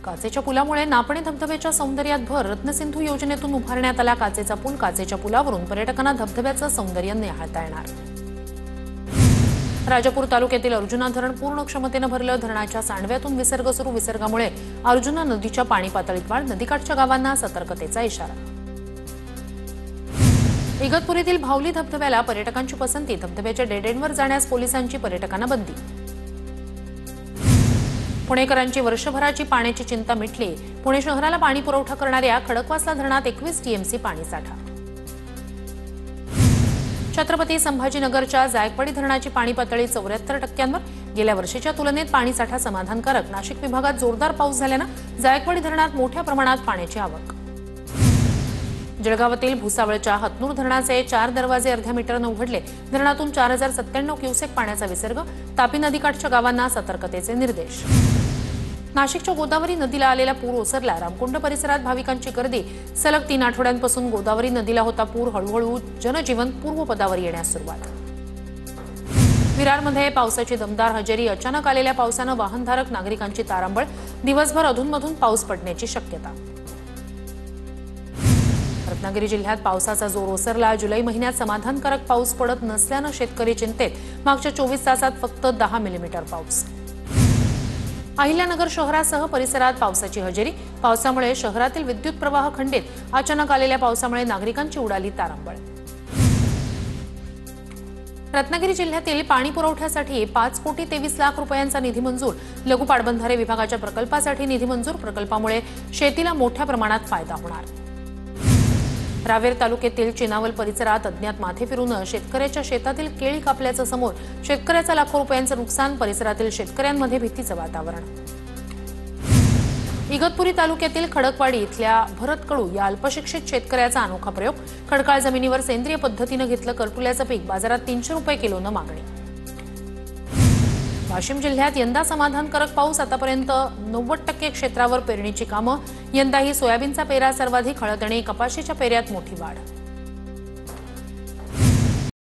काचेच्या पुलामुळे नापणे धबधब्याच्या सौंदर्यात भर. रत्नसिंधू योजनेतून उभारण्यात आला काचेचा पूल. काचेच्या पुलावरून पर्यटकांना धबधब्याचं सौंदर्य निहाळता येणार. राजापूर तालुक्यातील अर्जुना धरण पूर्ण क्षमतेने भरलं. धरणाच्या सांडव्यातून विसर्ग सुरू. विसर्गामुळे अर्जुना नदीच्या पाणी पातळीत वाढ. नदीकाठच्या गावांना सतर्कतेचा इशारा. इगतपुरीतील भावली धबधब्याला पर्यटकांची पसंती. धबधब्याच्या डेड एंडवर जाण्यास पोलिसांची, पर्यटकांना बंदी. पुणेकरांची वर्षभराची पाण्याची चिंता मिटली. पुणे शहराला पाणी पुरवठा करणाऱ्या खडकवासला धरणात 21 टीएमसी पाणीसाठा. छत्रपती संभाजीनगरच्या जायकवाडी धरणाची पाणी पातळी 74%. गेल्या वर्षीच्या तुलनेत पाणीसाठा समाधानकारक. नाशिक विभागात जोरदार पाऊस झाल्यानं जायकवाडी धरणात मोठ्या प्रमाणात पाण्याची आवक. जळगावातील भुसावळच्या हतनूर धरणाचे 4 दरवाजे अर्ध्या मीटरने उघडले. धरणातून 4097 क्युसेक पाण्याचा विसर्ग. तापी नदीकाठच्या गावांना सतर्कतेचे निर्देश. नाशिकच्या गोदावरी नदीला आलेला पूर ओसरला. रामकुंड परिसरात भाविकांची गर्दी. सलग 3 आठवड्यांपासून गोदावरी नदीला होता पूर. हळूहळू जनजीवन पूर्वपदावर येण्यास सुरुवात. विरारमध्ये पावसाची दमदार हजेरी. अचानक आलेल्या पावसानं वाहनधारक नागरिकांची तारांबळ. दिवसभर अधूनमधून पाऊस पडण्याची शक्यता. रत्नागिरी जिल्ह्यात पावसाचा जोर ओसरला. जुलै महिन्यात समाधानकारक पाऊस पडत नसल्यानं शेतकरी चिंतेत. मागच्या 24 तासात फक्त 10 मिलीमीटर पाऊस. अहिल्यानगर शहरासह परिसरात पावसाची हजेरी. पावसामुळे शहरातील विद्युत प्रवाह खंडित. अचानक आलेल्या पावसामुळे नागरिकांची उडाली तारांबळ. रत्नागिरी जिल्ह्यातील पाणी पुरवठ्यासाठी 5 कोटी 23 लाख रुपयांचा निधी मंजूर. लघु पाटबंधारे विभागाच्या प्रकल्पासाठी निधी मंजूर. प्रकल्पामुळे शेतीला मोठ्या प्रमाणात फायदा होणार. रावेर तालुक्यातील चिनावल परिसरात अज्ञात माथे फिरून शेतकऱ्याच्या शेतातील केळी कापल्याचं समोर. शेतकऱ्याचं लाखो रुपयांचं नुकसान. परिसरातील शेतकऱ्यांमध्ये भीतीचं वातावरण. इगतपुरी तालुक्यातील खडकवाडी इथल्या भरत कळू या अल्पशिक्षित शेतकऱ्याचा अनोखा प्रयोग. खडकाळ जमिनीवर सेंद्रिय पद्धतीनं घेतलं करटुल्याचं पीक. बाजारात 300 रुपये किलोनं मागणी. वाशिम जिल्ह्यात यंदा समाधानकारक पाऊस. आतापर्यंत 90% क्षेत्रावर पेरणीची कामं. यंदाही सोयाबीनचा पेरा सर्वाधिक. हळद आणि कपाशीच्या पेऱ्यात मोठी वाढ.